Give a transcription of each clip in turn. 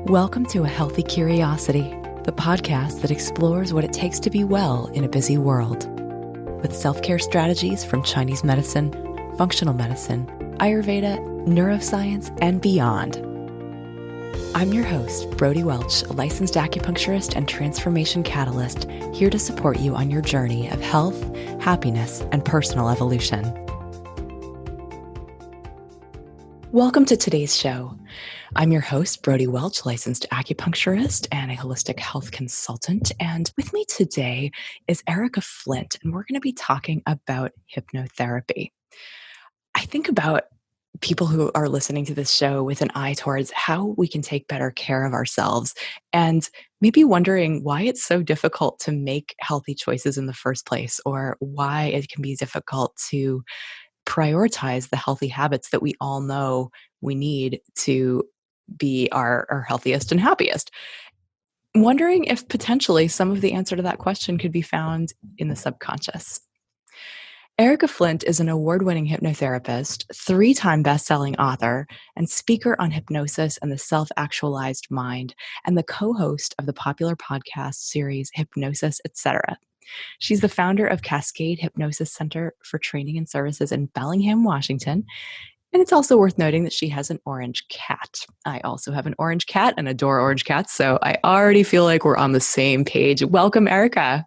Welcome to A Healthy Curiosity, the podcast that explores what it takes to be well in a busy world. With self-care strategies from Chinese medicine, functional medicine, Ayurveda, neuroscience, and beyond. I'm your host, Brody Welch, a licensed acupuncturist and transformation catalyst, here to support you on your journey of health, happiness, and personal evolution. Welcome to today's show. I'm your host, Brody Welch, licensed acupuncturist and a holistic health consultant. And with me today is Erika Flint, and we're going to be talking about hypnotherapy. I think about people who are listening to this show with an eye towards how we can take better care of ourselves and maybe wondering why it's so difficult to make healthy choices in the first place, or why it can be difficult to prioritize the healthy habits that we all know we need to be our healthiest and happiest. I'm wondering if potentially some of the answer to that question could be found in the subconscious. Erika Flint is an award-winning hypnotherapist, 3-time best-selling author, and speaker on hypnosis and the self-actualized mind, and the co-host of the popular podcast series Hypnosis, Etc. She's the founder of Cascade Hypnosis Center for Training and Services in Bellingham, Washington. And it's also worth noting that she has an orange cat. I also have an orange cat and adore orange cats, so I already feel like we're on the same page. Welcome, Erika.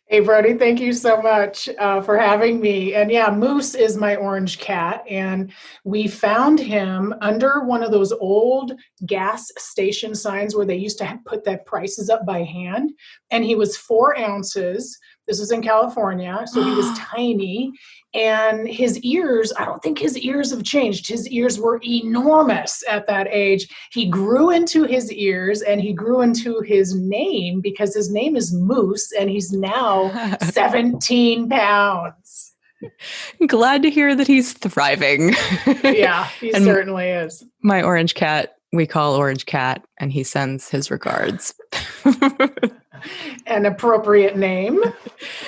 Hey, Brody, thank you so much for having me. And yeah, Moose is my orange cat, and we found him under one of those old gas station signs where they used to put the prices up by hand. And he was 4 ounces. This is in California, so he was tiny. And his ears, I don't think his ears have changed. His ears were enormous at that age. He grew into his ears, and he grew into his name because his name is Moose, and he's now 17 pounds. Glad to hear that he's thriving. Yeah, he certainly is. My orange cat, we call Orange Cat, and he sends his regards. An appropriate name.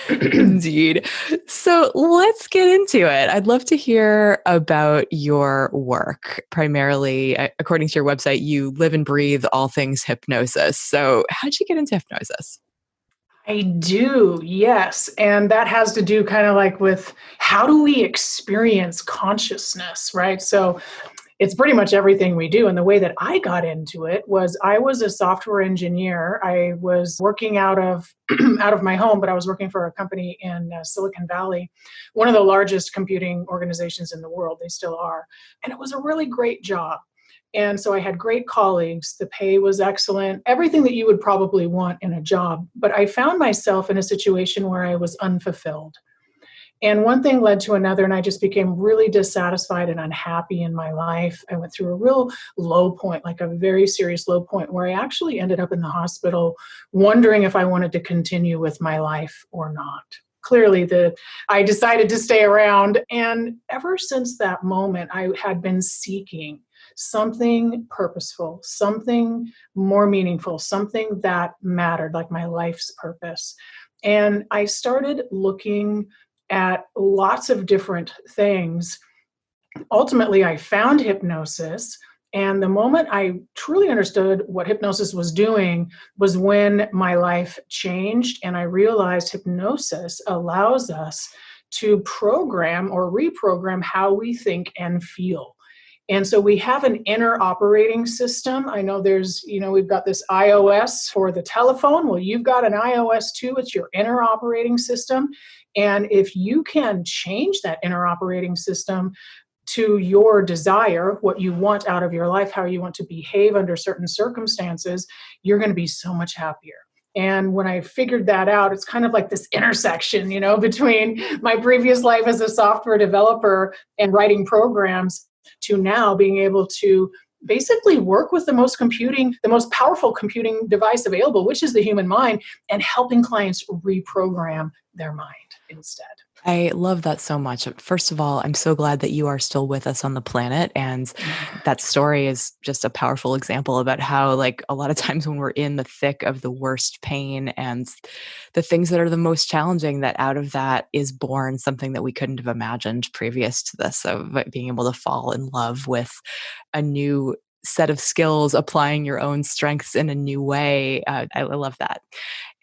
Indeed. So let's get into it. I'd love to hear about your work. Primarily, according to your website, you live and breathe all things hypnosis. So how did you get into hypnosis? I do, yes. And that has to do kind of like with how do we experience consciousness, right? So it's pretty much everything we do. And the way that I got into it was I was a software engineer. I was working out of my home, but I was working for a company in Silicon Valley, one of the largest computing organizations in the world. They still are. And it was a really great job. And so I had great colleagues. The pay was excellent, everything that you would probably want in a job. But I found myself in a situation where I was unfulfilled. And one thing led to another, and I just became really dissatisfied and unhappy in my life. I went through a real low point, like a very serious low point, where I actually ended up in the hospital wondering if I wanted to continue with my life or not. Clearly, I decided to stay around. And ever since that moment, I had been seeking something purposeful, something more meaningful, something that mattered, like my life's purpose. And I started looking at lots of different things. Ultimately, I found hypnosis. And the moment I truly understood what hypnosis was doing was when my life changed, and I realized hypnosis allows us to program or reprogram how we think and feel. And so we have an inner operating system. I know we've got this iOS for the telephone. Well, you've got an iOS too. It's your inner operating system. And if you can change that inner operating system to your desire, what you want out of your life, how you want to behave under certain circumstances, you're going to be so much happier. And when I figured that out, it's kind of like this intersection, between my previous life as a software developer and writing programs to now being able to basically work with the most powerful computing device available, which is the human mind, and helping clients reprogram their mind instead. I love that so much. First of all, I'm so glad that you are still with us on the planet. And that story is just a powerful example about how, like, a lot of times when we're in the thick of the worst pain and the things that are the most challenging, that out of that is born something that we couldn't have imagined previous to this, of being able to fall in love with a new set of skills, applying your own strengths in a new way. I love that.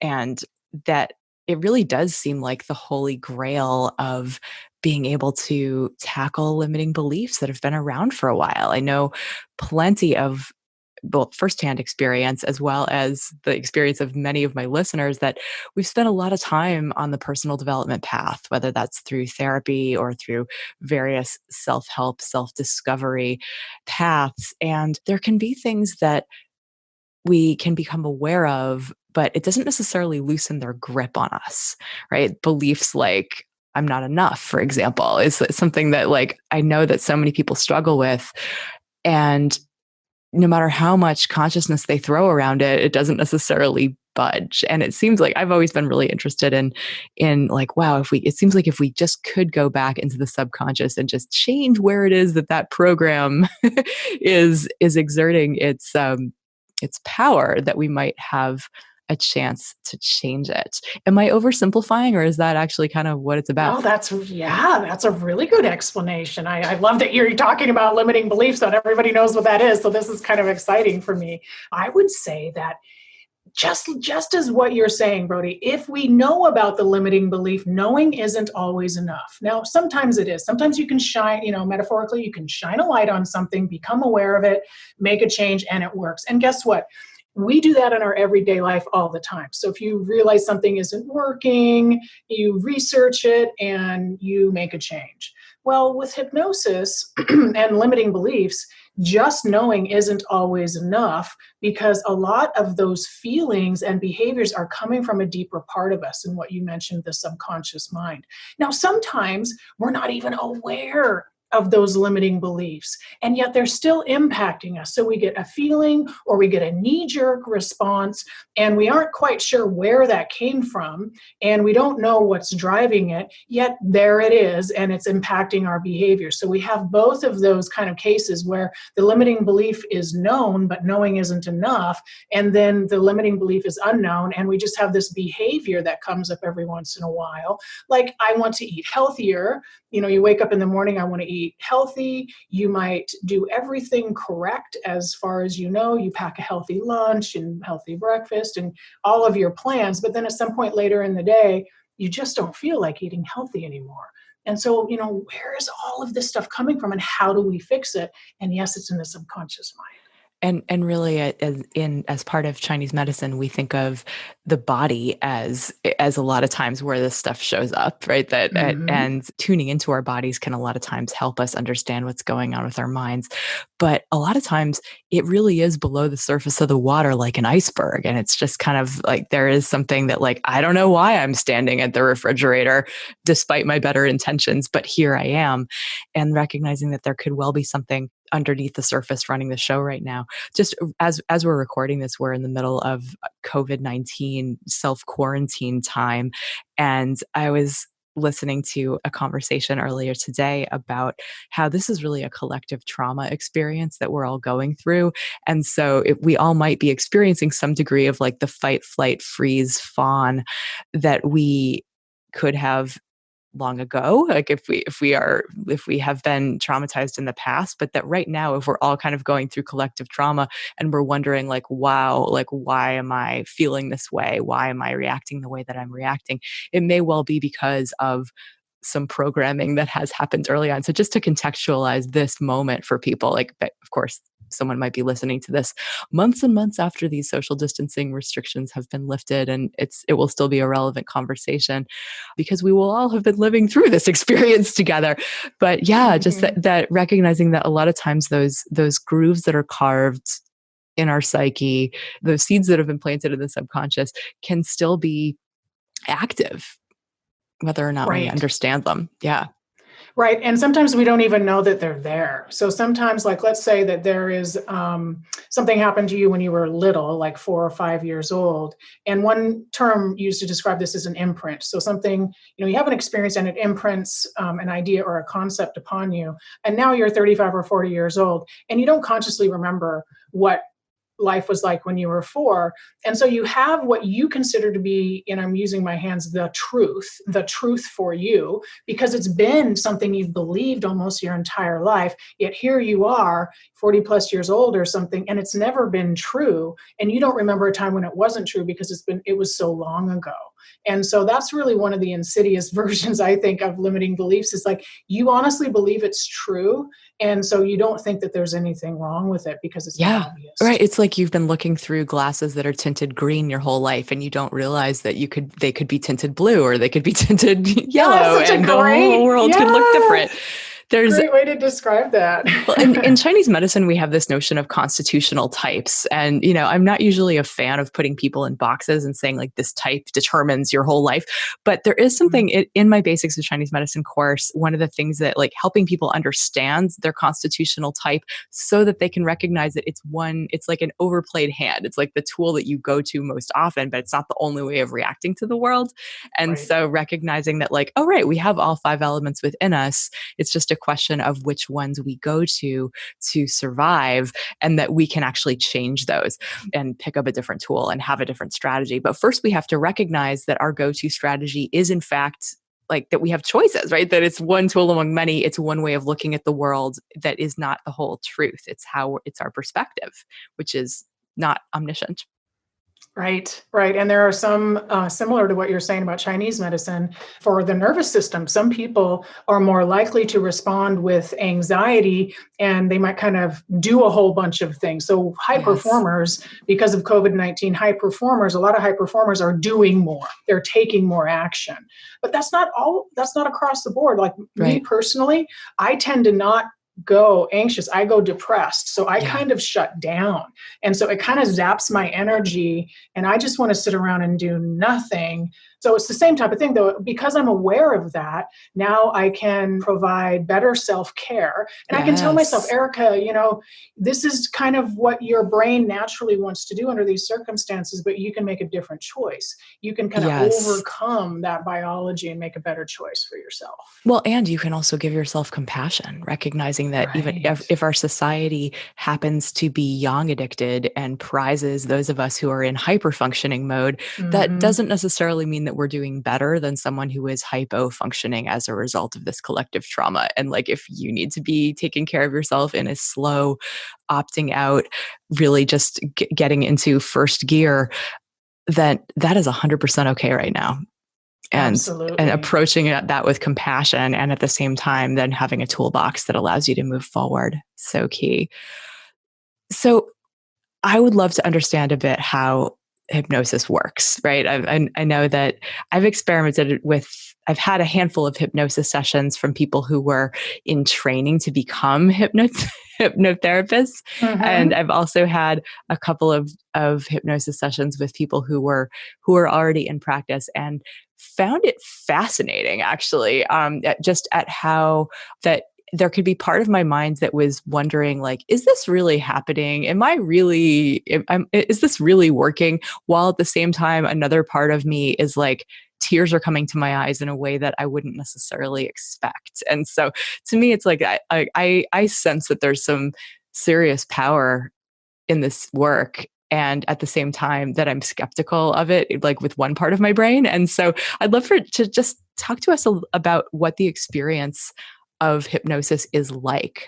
And that it really does seem like the holy grail of being able to tackle limiting beliefs that have been around for a while. I know plenty of both firsthand experience as well as the experience of many of my listeners that we've spent a lot of time on the personal development path, whether that's through therapy or through various self-help, self-discovery paths. And there can be things that we can become aware of, but it doesn't necessarily loosen their grip on us, right? Beliefs like, I'm not enough, for example, is something that like I know that so many people struggle with. And no matter how much consciousness they throw around it, it doesn't necessarily budge. And it seems like I've always been really interested in like, wow, it seems like if we just could go back into the subconscious and just change where it is that program is exerting its power, that we might have a chance to change it. Am I oversimplifying, or is that actually kind of what it's about? No, that's a really good explanation. I love that you're talking about limiting beliefs, that everybody knows what that is. So this is kind of exciting for me. I would say that just as what you're saying, Brody, if we know about the limiting belief, knowing isn't always enough. Now, sometimes it is. Sometimes you can shine, metaphorically, you can shine a light on something, become aware of it, make a change, and it works. And guess what? We do that in our everyday life all the time. So if you realize something isn't working, you research it and you make a change. Well, with hypnosis and limiting beliefs, just knowing isn't always enough, because a lot of those feelings and behaviors are coming from a deeper part of us, and what you mentioned, the subconscious mind. Now, sometimes we're not even aware of those limiting beliefs, and yet they're still impacting us. So we get a feeling or we get a knee-jerk response, and we aren't quite sure where that came from, and we don't know what's driving it, yet there it is, and it's impacting our behavior. So we have both of those kind of cases where the limiting belief is known, but knowing isn't enough, and then the limiting belief is unknown, and we just have this behavior that comes up every once in a while. Like, I want to eat healthier. You wake up in the morning, I want to eat healthy. You might do everything correct as far as you know. You pack a healthy lunch and healthy breakfast and all of your plans. But then at some point later in the day, you just don't feel like eating healthy anymore. And so, where is all of this stuff coming from and how do we fix it? And yes, it's in the subconscious mind. And really, as part of Chinese medicine, we think of the body as a lot of times where this stuff shows up, right? That Mm-hmm. and tuning into our bodies can a lot of times help us understand what's going on with our minds. But a lot of times, it really is below the surface of the water, like an iceberg, and it's just kind of like there is something that, like, I don't know why I'm standing at the refrigerator, despite my better intentions, but here I am, and recognizing that there could well be something underneath the surface running the show right now. Just as we're recording this, we're in the middle of COVID-19 self-quarantine time. And I was listening to a conversation earlier today about how this is really a collective trauma experience that we're all going through. And so we all might be experiencing some degree of like the fight, flight, freeze, fawn that we could have long ago, like if we have been traumatized in the past, but that right now, if we're all kind of going through collective trauma and we're wondering like, wow, like, why am I feeling this way, why am I reacting the way that I'm reacting, it may well be because of some programming that has happened early on. So just to contextualize this moment for people, like, of course, someone might be listening to this months and months after these social distancing restrictions have been lifted, and it will still be a relevant conversation because we will all have been living through this experience together. But yeah, just Mm-hmm. that recognizing that a lot of times those grooves that are carved in our psyche, those seeds that have been planted in the subconscious, can still be active, whether or not we Right. understand them. Yeah. Right. And sometimes we don't even know that they're there. So sometimes, like, let's say that there is something happened to you when you were little, like 4 or 5 years old. And one term used to describe this is an imprint. So something, you have an experience and it imprints an idea or a concept upon you. And now you're 35 or 40 years old and you don't consciously remember what life was like when you were 4. And so you have what you consider to be, and I'm using my hands, the truth for you, because it's been something you've believed almost your entire life. Yet here you are, 40 plus years old or something, and it's never been true. And you don't remember a time when it wasn't true because it was so long ago. And so that's really one of the insidious versions, I think, of limiting beliefs, is like you honestly believe it's true. And so you don't think that there's anything wrong with it because it's not Yeah. obvious. Right. It's like you've been looking through glasses that are tinted green your whole life, and you don't realize that they could be tinted blue, or they could be tinted Yeah, yellow, such a and the whole world could look different. There's great way to describe that. Well, in Chinese medicine, we have this notion of constitutional types. And, I'm not usually a fan of putting people in boxes and saying like this type determines your whole life. But there is something in my basics of Chinese medicine course, one of the things that like helping people understand their constitutional type so that they can recognize that it's like an overplayed hand. It's like the tool that you go to most often, but it's not the only way of reacting to the world. And Right. so recognizing that like, oh, right, we have all 5 elements within us. It's just a question of which ones we go to survive, and that we can actually change those and pick up a different tool and have a different strategy. But first we have to recognize that our go-to strategy is in fact like that we have choices, right? That it's one tool among many. It's one way of looking at the world that is not the whole truth. It's our perspective, which is not omniscient. Right, right. And there are some similar to what you're saying about Chinese medicine for the nervous system. Some people are more likely to respond with anxiety, and they might kind of do a whole bunch of things. So high performers, because of COVID-19, a lot of high performers are doing more. They're taking more action. But that's not across the board. Like me personally, I tend to not go anxious. I go depressed. So I kind of shut down. And so it kind of zaps my energy, and I just want to sit around and do nothing. So it's the same type of thing, though, because I'm aware of that. Now I can provide better self-care, and I can tell myself, Erika, this is kind of what your brain naturally wants to do under these circumstances, but you can make a different choice. You can kind of overcome that biology and make a better choice for yourself. Well, and you can also give yourself compassion, recognizing that even if our society happens to be yang addicted and prizes those of us who are in hyper functioning mode, that doesn't necessarily mean that we're doing better than someone who is hypo functioning as a result of this collective trauma. And like, if you need to be taking care of yourself in a slow opting out, really just getting into first gear, then that is 100% okay right now. And approaching that with compassion, and at the same time then having a toolbox that allows you to move forward. So key. So I would love to understand a bit how hypnosis works, right? I know that I've had a handful of hypnosis sessions from people who were in training to become hypnotherapists. And I've also had a couple of hypnosis sessions with people who were already in practice, and found it fascinating, actually, just at how that there could be part of my mind that was wondering, like, is this really happening? Is this really working? While at the same time, another part of me is like, tears are coming to my eyes in a way that I wouldn't necessarily expect. And so to me, it's like, I sense that there's some serious power in this work. And at the same time that I'm skeptical of it, like with one part of my brain. And so I'd love to just talk to us about what the experience of hypnosis is like.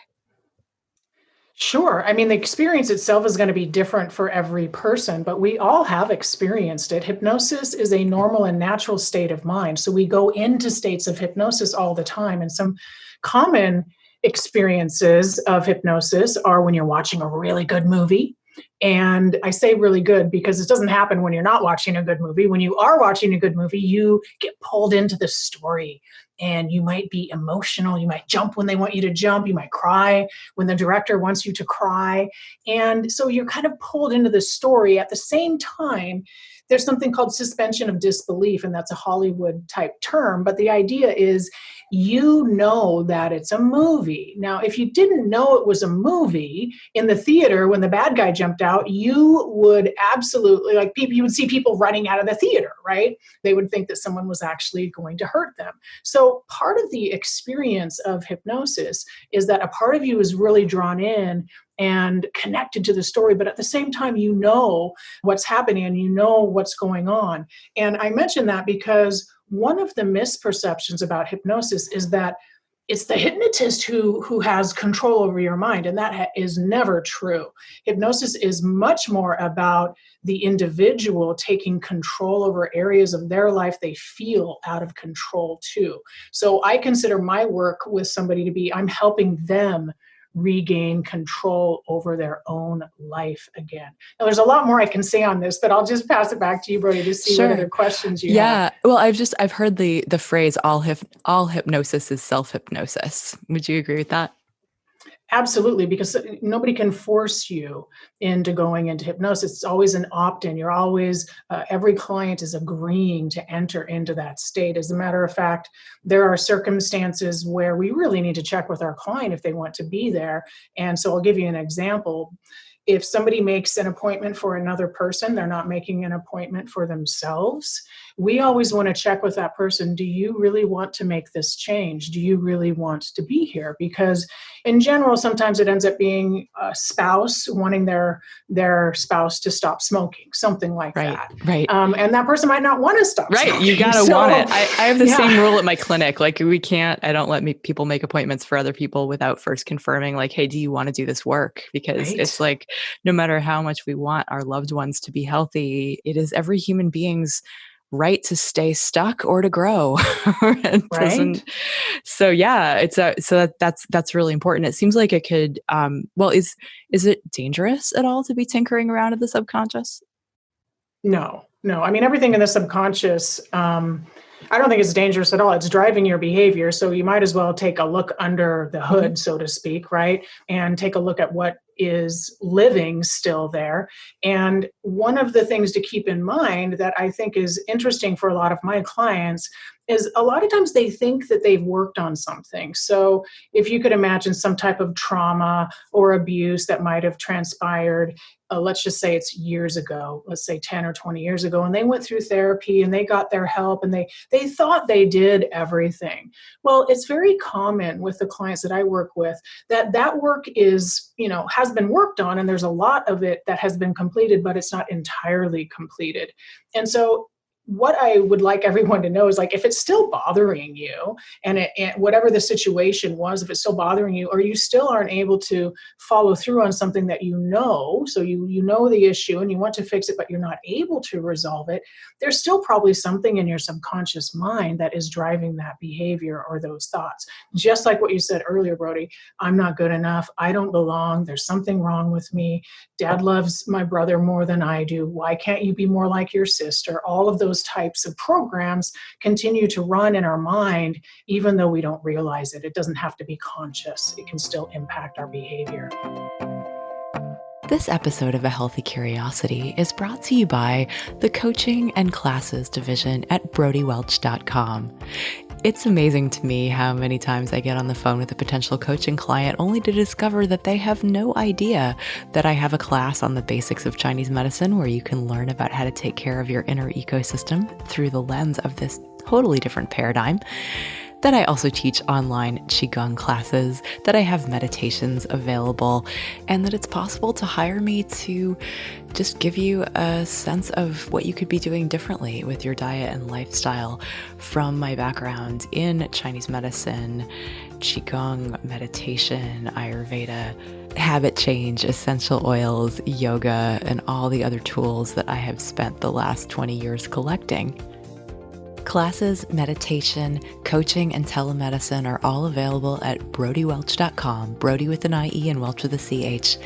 Sure. I mean, the experience itself is going to be different for every person, but we all have experienced it. Hypnosis is a normal and natural state of mind. So we go into states of hypnosis all the time. And some common experiences of hypnosis are when you're watching a really good movie. And I say really good because it doesn't happen when you're not watching a good movie. When you are watching a good movie, you get pulled into the story, and you might be emotional. You might jump when they want you to jump. You might cry when the director wants you to cry. And so you're kind of pulled into the story. At the same time, there's something called suspension of disbelief, and that's a Hollywood type term. But the idea is, you know that it's a movie. Now, if you didn't know it was a movie in the theater when the bad guy jumped out, you would absolutely, you would see people running out of the theater, right? They would think that someone was actually going to hurt them. So part of the experience of hypnosis is that a part of you is really drawn in, and connected to the story, but at the same time, you know what's happening and you know what's going on. And I mention that because one of the misperceptions about hypnosis is that it's the hypnotist who has control over your mind, and that is never true. Hypnosis is much more about the individual taking control over areas of their life they feel out of control too. So I consider my work with somebody to be, I'm helping them regain control over their own life again. Now, there's a lot more I can say on this, but I'll just pass it back to you, Brody, to see what other questions you have. Well, I've heard the phrase all hypnosis is self-hypnosis. Would you agree with that? Absolutely, because nobody can force you into going into hypnosis. It's always an opt-in. You're always, every client is agreeing to enter into that state. As a matter of fact, there are circumstances where we really need to check with our client if they want to be there. And so I'll give you an example. If somebody makes an appointment for another person, they're not making an appointment for themselves. We always want to check with that person. Do you really want to make this change? Do you really want to be here? Because in general, sometimes it ends up being a spouse wanting their spouse to stop smoking, something like that. Right. And that person might not want to stop smoking. You got to want it. I have the same rule at my clinic. Like I don't let people make appointments for other people without first confirming like, hey, do you want to do this work? Because it's like, no matter how much we want our loved ones to be healthy, it is every human being's right to stay stuck or to grow. Right. So yeah, that's really important. It seems like it could, is it dangerous at all to be tinkering around in the subconscious? No. I mean, everything in the subconscious, I don't think it's dangerous at all. It's driving your behavior. So you might as well take a look under the hood, so to speak, right? And take a look at what is living still there. And one of the things to keep in mind that I think is interesting for a lot of my clients is a lot of times they think that they've worked on something. So if you could imagine some type of trauma or abuse that might have transpired, let's just say it's years ago, let's say 10 or 20 years ago, and they went through therapy and they got their help and they thought they did everything. Well, it's very common with the clients that I work with that work is, has been worked on, and there's a lot of it that has been completed, but it's not entirely completed. And so what I would like everyone to know is, like, if it's still bothering you and whatever the situation was, if it's still bothering you, or you still aren't able to follow through on something that so you know the issue and you want to fix it, but you're not able to resolve it, there's still probably something in your subconscious mind that is driving that behavior or those thoughts. Just like what you said earlier, Brody, I'm not good enough. I don't belong. There's something wrong with me. Dad loves my brother more than I do. Why can't you be more like your sister? All of those types of programs continue to run in our mind, even though we don't realize it. It doesn't have to be conscious. It can still impact our behavior. This episode of A Healthy Curiosity is brought to you by the Coaching and Classes division at brodywelch.com. It's amazing to me how many times I get on the phone with a potential coaching client only to discover that they have no idea that I have a class on the basics of Chinese medicine where you can learn about how to take care of your inner ecosystem through the lens of this totally different paradigm. That I also teach online Qigong classes, that I have meditations available, and that it's possible to hire me to just give you a sense of what you could be doing differently with your diet and lifestyle from my background in Chinese medicine, Qigong, meditation, Ayurveda, habit change, essential oils, yoga, and all the other tools that I have spent the last 20 years collecting. Classes, meditation, coaching, and telemedicine are all available at brodywelch.com, Brody with an IE and Welch with a CH.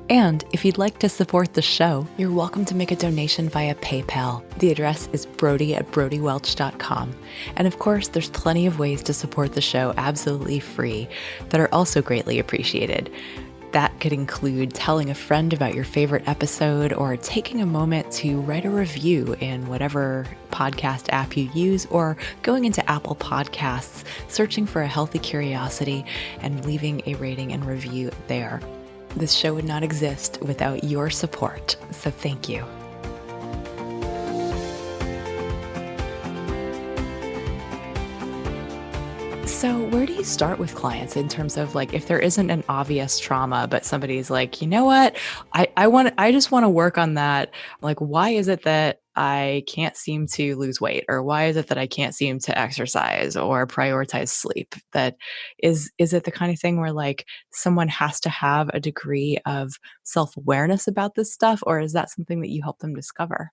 And if you'd like to support the show, you're welcome to make a donation via PayPal. The address is brody@brodywelch.com. And of course, there's plenty of ways to support the show absolutely free that are also greatly appreciated. That could include telling a friend about your favorite episode or taking a moment to write a review in whatever podcast app you use, or going into Apple Podcasts, searching for A Healthy Curiosity and leaving a rating and review there. This show would not exist without your support, so thank you. So where do you start with clients in terms of like, if there isn't an obvious trauma, but somebody's like, you know what, I just want to work on that. Like, why is it that I can't seem to lose weight? Or why is it that I can't seem to exercise or prioritize sleep? That is it the kind of thing where like someone has to have a degree of self-awareness about this stuff? Or is that something that you help them discover?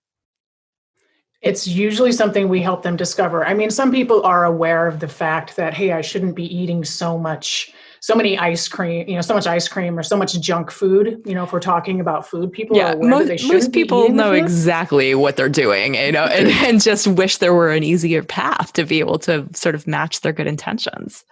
It's usually something we help them discover. I mean, some people are aware of the fact that, hey, I shouldn't be eating so many ice cream, so much ice cream or so much junk food. If we're talking about food, people are Yeah, aware that they most shouldn't be people eating the know food. exactly what they're doing, and just wish there were an easier path to be able to sort of match their good intentions.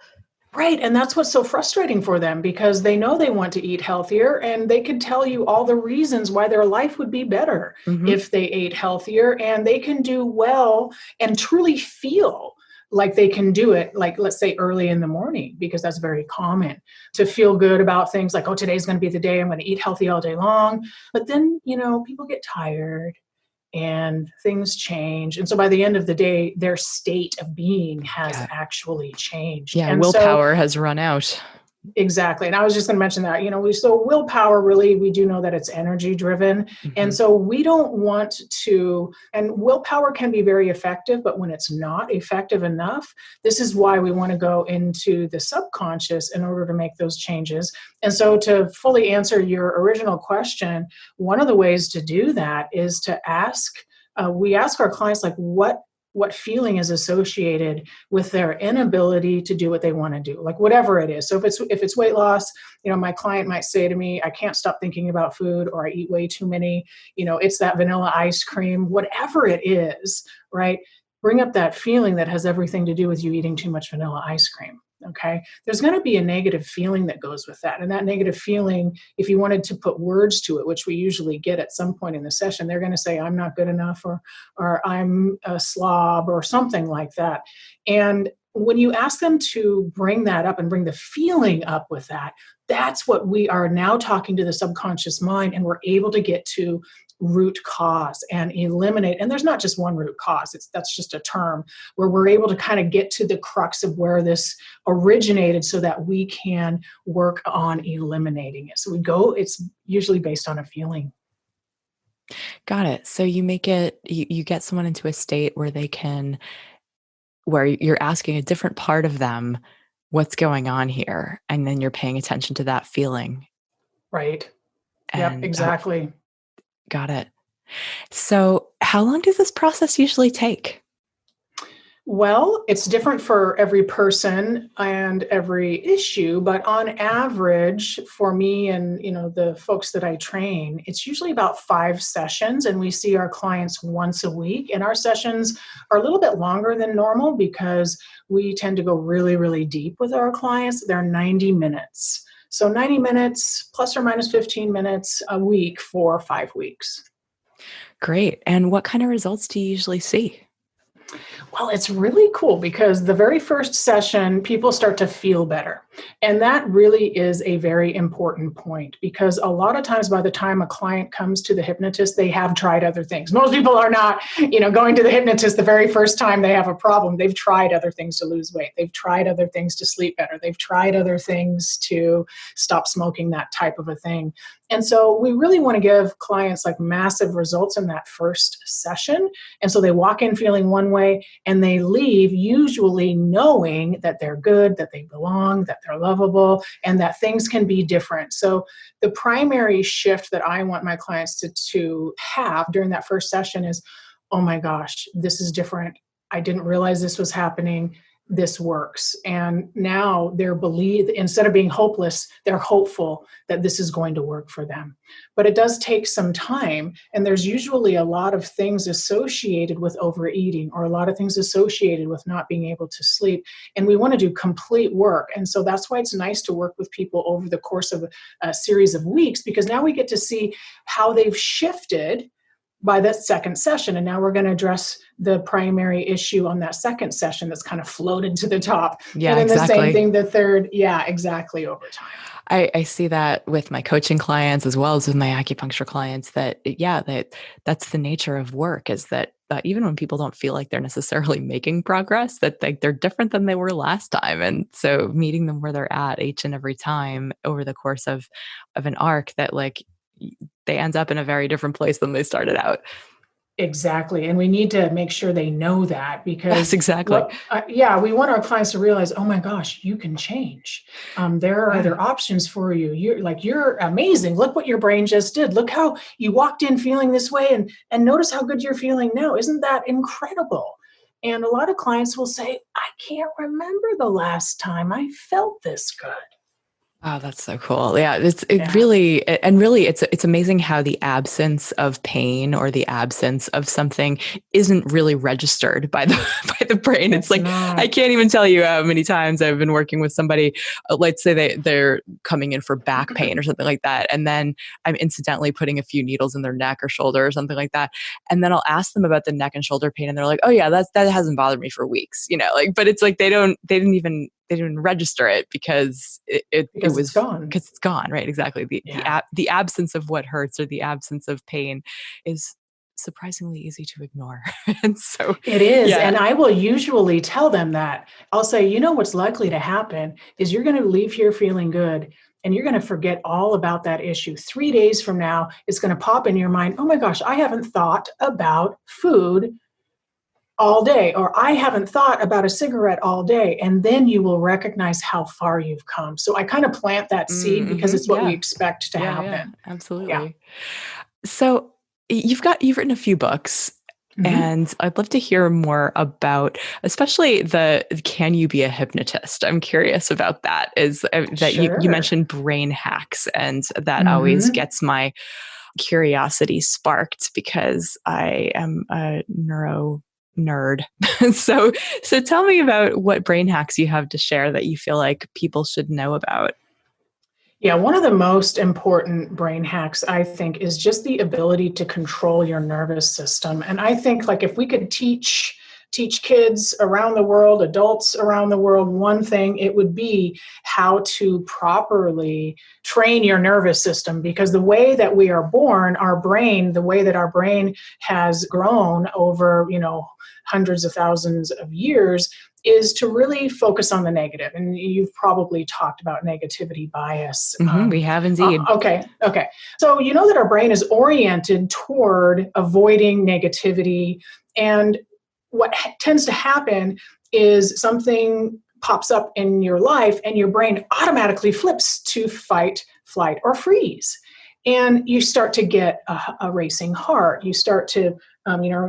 Right. And that's what's so frustrating for them because they know they want to eat healthier and they could tell you all the reasons why their life would be better Mhm. if they ate healthier and they can do well and truly feel like they can do it, like let's say early in the morning, because that's very common to feel good about things like, oh, today's going to be the day I'm going to eat healthy all day long. But then, people get tired and things change. And so by the end of the day, their state of being has Yeah. actually changed. Yeah, And so willpower has run out. exactly. And I was just going to mention that, so willpower really, we do know that it's energy driven. And Mhm. so we don't want to, and willpower can be very effective, but when it's not effective enough, this is why we want to go into the subconscious in order to make those changes. And so to fully answer your original question, one of the ways to do that is to we ask our clients, like, what feeling is associated with their inability to do what they want to do, like whatever it is. So if it's weight loss, my client might say to me, I can't stop thinking about food, or I eat way too many, it's that vanilla ice cream, whatever it is, right? Bring up that feeling that has everything to do with you eating too much vanilla ice cream. Okay. There's going to be a negative feeling that goes with that. And that negative feeling, if you wanted to put words to it, which we usually get at some point in the session, they're going to say, I'm not good enough, or I'm a slob, or something like that. And when you ask them to bring that up and bring the feeling up with that, that's what we are now talking to the subconscious mind, and we're able to get to root cause and eliminate. And there's not just one root cause, that's just a term where we're able to kind of get to the crux of where this originated so that we can work on eliminating it. So it's usually based on a feeling. Got it. So you make it you get someone into a state where where you're asking a different part of them, "What's going on here?" And then you're paying attention to that feeling, Right. Yep, and exactly. got it. So how long does this process usually take? Well, it's different for every person and every issue, but on average, for me and the folks that I train, it's usually about 5 sessions, and we see our clients once a week. And our sessions are a little bit longer than normal because we tend to go really, really deep with our clients. They're 90 minutes. So 90 minutes plus or minus 15 minutes a week for 5 weeks. Great. And what kind of results do you usually see? Well, it's really cool because the very first session, people start to feel better. And that really is a very important point because a lot of times by the time a client comes to the hypnotist, they have tried other things. Most people are not, going to the hypnotist the very first time they have a problem. They've tried other things to lose weight. They've tried other things to sleep better. They've tried other things to stop smoking, that type of a thing. And so we really want to give clients like massive results in that first session. And so they walk in feeling one way and they leave usually knowing that they're good, that they belong, that they're lovable, and that things can be different. So the primary shift that I want my clients to have during that first session is, oh my gosh, this is different. I didn't realize this was happening. This works. And now instead of being hopeless, they're hopeful that this is going to work for them. But it does take some time. And there's usually a lot of things associated with overeating or a lot of things associated with not being able to sleep. And we want to do complete work. And so that's why it's nice to work with people over the course of a series of weeks, because now we get to see how they've shifted by that second session. And now we're going to address the primary issue on that second session that's kind of floated to the top. Yeah, And then the same exactly. thing, the third. Yeah, exactly, over time. I see that with my coaching clients as well as with my acupuncture clients that, yeah, that's the nature of work is that even when people don't feel like they're necessarily making progress, that like they're different than they were last time. And so meeting them where they're at each and every time over the course of an arc that like they end up in a very different place than they started out. Exactly. And we need to make sure they know that Yes, because exactly. yeah, we want our clients to realize, oh my gosh, you can change. There are Yeah. other options for you. You're amazing. Look what your brain just did. Look how you walked in feeling this way and notice how good you're feeling now. Isn't that incredible? And a lot of clients will say, I can't remember the last time I felt this good. Oh, that's so cool. Yeah, Yeah. really it's amazing how the absence of pain or the absence of something isn't really registered by the by the brain. It's It's like I not. can't even tell you how many times I've been working with somebody, let's say they're coming in for back pain or something like that, and then I'm incidentally putting a few needles in their neck or shoulder or something like that, and then I'll ask them about the neck and shoulder pain, and they're like, "Oh yeah, that hasn't bothered me for weeks," like, but it's like they didn't register it because it Because it's was gone. because it's gone, right? Exactly. Yeah. The absence of what hurts or the absence of pain is surprisingly easy to ignore. And so, It is, yeah. and I will usually tell them that. I'll say, "You know what's likely to happen is you're gonna leave here feeling good, and you're gonna forget all about that issue. 3 days from now, it's gonna pop in your mind, 'Oh my gosh, I haven't thought about food all day,' or 'I haven't thought about a cigarette all day,' and then you will recognize how far you've come." So I kinda plant that seed because Mm-hmm. it's what we Yeah. expect to Yeah. happen. Yeah. Absolutely. So you've written a few books. Mhm. And I'd love to hear more about, especially the can you be a hypnotist? I'm curious about that. Is that you Sure. mentioned brain hacks, and that always Mhm. gets my curiosity sparked because I am a neuro nerd. so tell me about what brain hacks you have to share that you feel like people should know about. Yeah, one of the most important brain hacks, I think, is just the ability to control your nervous system. And I think like if we could teach kids around the world, adults around the world, one thing, it would be how to properly train your nervous system because the way that we are born, our brain, the way that our brain has grown over, hundreds of thousands of years is to really focus on the negative. And you've probably talked about negativity bias. We have indeed. Okay. So you know that our brain is oriented toward avoiding negativity. And what tends to happen is something pops up in your life and your brain automatically flips to fight, flight, or freeze. And you start to get a racing heart. You start to,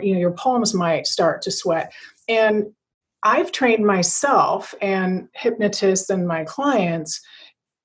your palms might start to sweat. And I've trained myself and hypnotists and my clients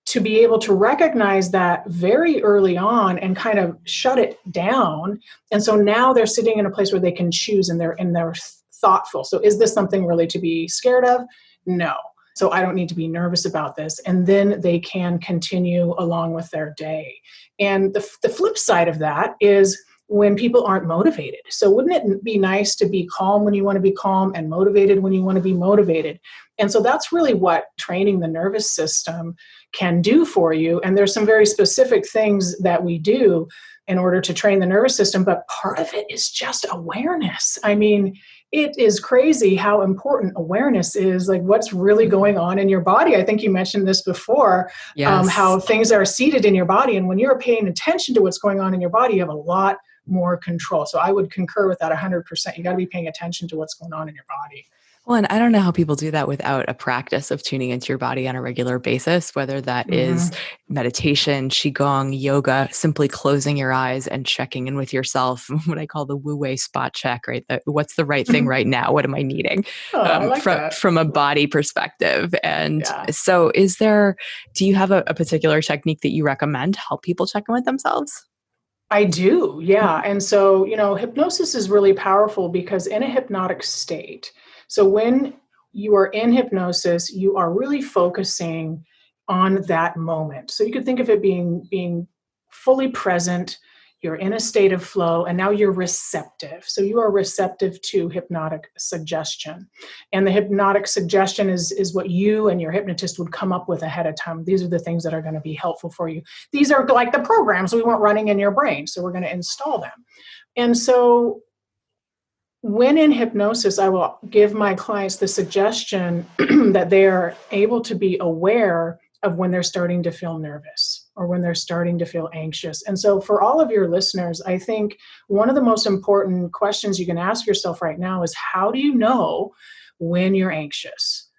to be able to recognize that very early on and kind of shut it down. And so now they're sitting in a place where they can choose and they're thoughtful. So is this something really to be scared of? No. So I don't need to be nervous about this. And then they can continue along with their day. And the flip side of that is when people aren't motivated. So wouldn't it be nice to be calm when you want to be calm and motivated when you want to be motivated? And so that's really what training the nervous system can do for you. And there's some very specific things that we do in order to train the nervous system, but part of it is just awareness. I mean, it is crazy how important awareness is, like what's really Mhm. going on in your body. I think you mentioned this before, Yes. how things are seated in your body. And when you're paying attention to what's going on in your body, you have a lot more control. So I would concur with that 100%. You got to be paying attention to what's going on in your body. Well, and I don't know how people do that without a practice of tuning into your body on a regular basis, whether that is Mm-hmm. meditation, qigong, yoga, simply closing your eyes and checking in with yourself, what I call the wu wei spot check, right? What's the right thing right now? What am I needing, Oh, I like from that. from a body perspective? And Yeah. so, do you have a particular technique that you recommend to help people check in with themselves? I do, yeah. And so, hypnosis is really powerful because in a hypnotic state, so when you are in hypnosis, you are really focusing on that moment. So you could think of it being fully present. you're in a state of flow, and now you're receptive. So you are receptive to hypnotic suggestion. And the hypnotic suggestion is what you and your hypnotist would come up with ahead of time. These are the things that are going to be helpful for you. These are like the programs we want running in your brain. So we're going to install them. And so when in hypnosis, I will give my clients the suggestion that they are able to be aware of when they're starting to feel nervous or when they're starting to feel anxious. And so for all of your listeners, I think one of the most important questions you can ask yourself right now is, how do you know when you're anxious?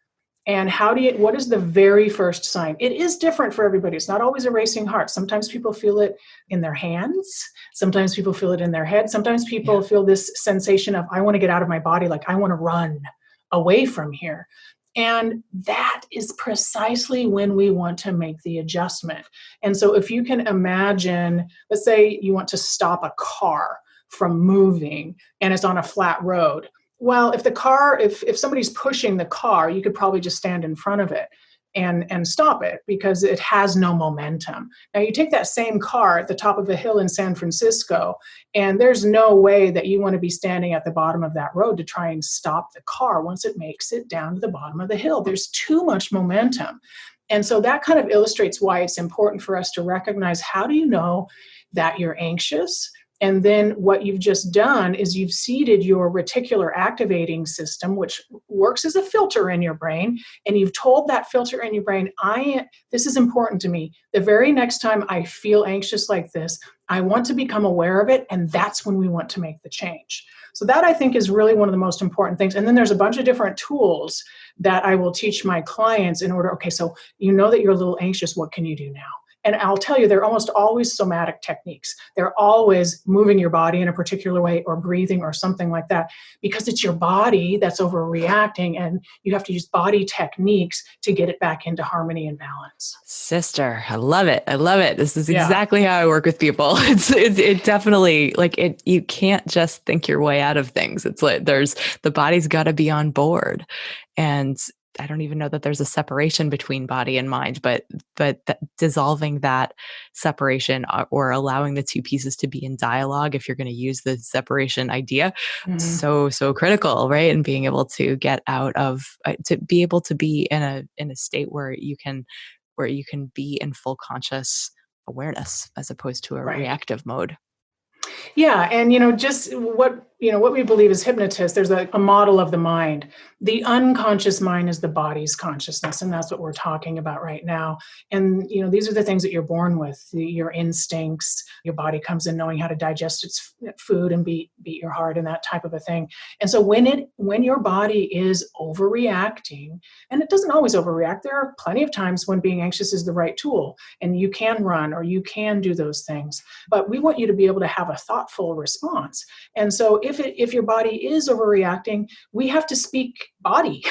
And what is the very first sign? It is different for everybody. It's not always a racing heart. Sometimes people feel it in their hands. Sometimes people feel it in their head. Sometimes people feel this sensation of, I want to get out of my body. Like I want to run away from here. And that is precisely when we want to make the adjustment. And so if you can imagine, let's say you want to stop a car from moving and it's on a flat road. Well, if somebody's pushing the car, you could probably just stand in front of it and stop it because it has no momentum. Now you take that same car at the top of a hill in San Francisco, and there's no way that you want to be standing at the bottom of that road to try and stop the car once it makes it down to the bottom of the hill. There's too much momentum. And so that kind of illustrates why it's important for us to recognize, how do you know that you're anxious? And then what you've just done is you've seeded your reticular activating system, which works as a filter in your brain. And you've told that filter in your brain, this is important to me. The very next time I feel anxious like this, I want to become aware of it. And that's when we want to make the change. So that, I think, is really one of the most important things. And then there's a bunch of different tools that I will teach my clients in order. Okay, so you know that you're a little anxious. What can you do now? And I'll tell you, they're almost always somatic techniques. They're always moving your body in a particular way or breathing or something like that, because it's your body that's overreacting, and you have to use body techniques to get it back into harmony and balance. Sister, I love it. I love it. This is exactly how I work with people. It definitely, like, you can't just think your way out of things. It's like the body's got to be on board. And I don't even know that there's a separation between body and mind, but dissolving that separation or allowing the two pieces to be in dialogue, if you're going to use the separation idea, so critical, right? And being able to get out of, to be able to be in a state where you can be in full conscious awareness as opposed to a reactive mode. Yeah. And, just what we believe as hypnotists, there's a model of the mind. The unconscious mind is the body's consciousness. And that's what we're talking about right now. And, these are the things that you're born with, your instincts. Your body comes in knowing how to digest its food and beat your heart and that type of a thing. And so when your body is overreacting, and it doesn't always overreact, there are plenty of times when being anxious is the right tool and you can run or you can do those things. But we want you to be able to have a thoughtful response. And so if your body is overreacting, we have to speak body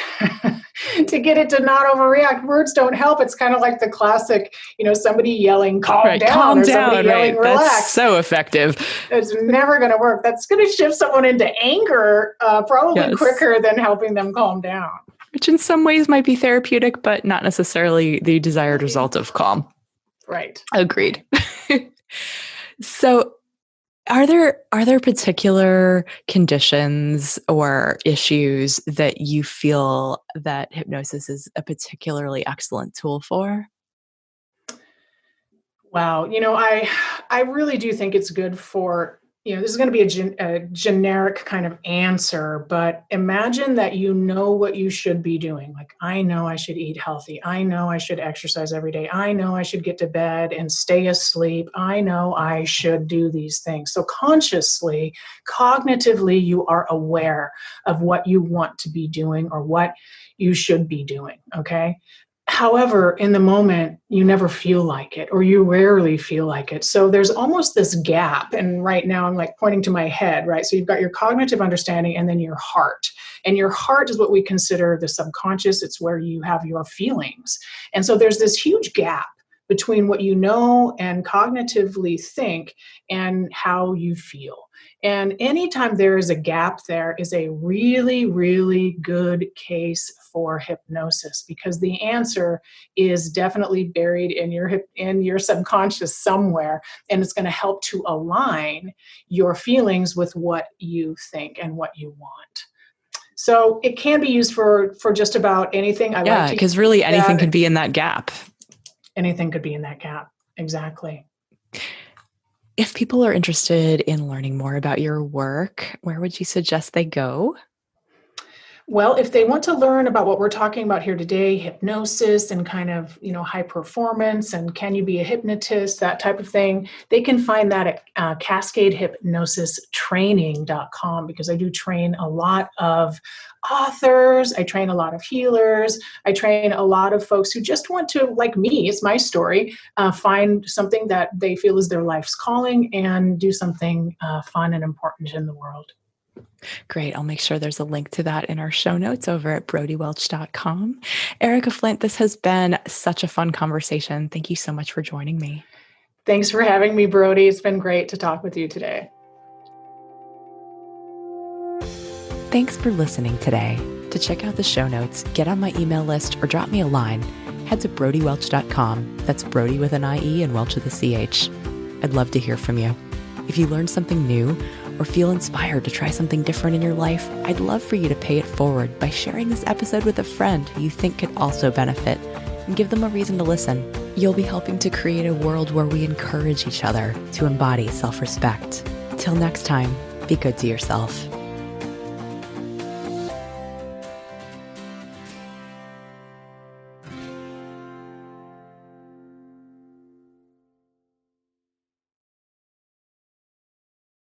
to get it to not overreact. Words don't help. It's kind of like the classic, somebody yelling, calm down, or somebody yelling, relax. That's so effective. It's never going to work. That's going to shift someone into anger probably quicker than helping them calm down. Which in some ways might be therapeutic, but not necessarily the desired result of calm. Right. Agreed. So Are there particular conditions or issues that you feel that hypnosis is a particularly excellent tool for? Wow. I really do think it's good for, this is going to be a generic kind of answer, but imagine that you know what you should be doing. Like, I know I should eat healthy. I know I should exercise every day. I know I should get to bed and stay asleep. I know I should do these things. So consciously, cognitively, you are aware of what you want to be doing or what you should be doing. Okay. However, in the moment, you never feel like it, or you rarely feel like it. So there's almost this gap. And right now I'm like pointing to my head, right? So you've got your cognitive understanding and then your heart. And your heart is what we consider the subconscious. It's where you have your feelings. And so there's this huge gap between what you know and cognitively think and how you feel. And anytime there is a gap, there is a really, really good case for hypnosis, because the answer is definitely buried in your subconscious somewhere, and it's going to help to align your feelings with what you think and what you want. So it can be used for just about anything. I like to because really anything could be in that gap. Anything could be in that gap. Exactly. If people are interested in learning more about your work, where would you suggest they go? Well, if they want to learn about what we're talking about here today, hypnosis and kind of, high performance and can you be a hypnotist, that type of thing, they can find that at cascadehypnosistraining.com, because I do train a lot of authors, I train a lot of healers, I train a lot of folks who just want to, like me, it's my story, find something that they feel is their life's calling and do something fun and important in the world. Great. I'll make sure there's a link to that in our show notes over at brodywelch.com. Erika Flint, this has been such a fun conversation. Thank you so much for joining me. Thanks for having me, Brody. It's been great to talk with you today. Thanks for listening today. To check out the show notes, get on my email list, or drop me a line, head to brodywelch.com. That's Brody with an IE and Welch with a CH. I'd love to hear from you. If you learned something new or feel inspired to try something different in your life, I'd love for you to pay it forward by sharing this episode with a friend who you think could also benefit, and give them a reason to listen. You'll be helping to create a world where we encourage each other to embody self-respect. Till next time, be good to yourself.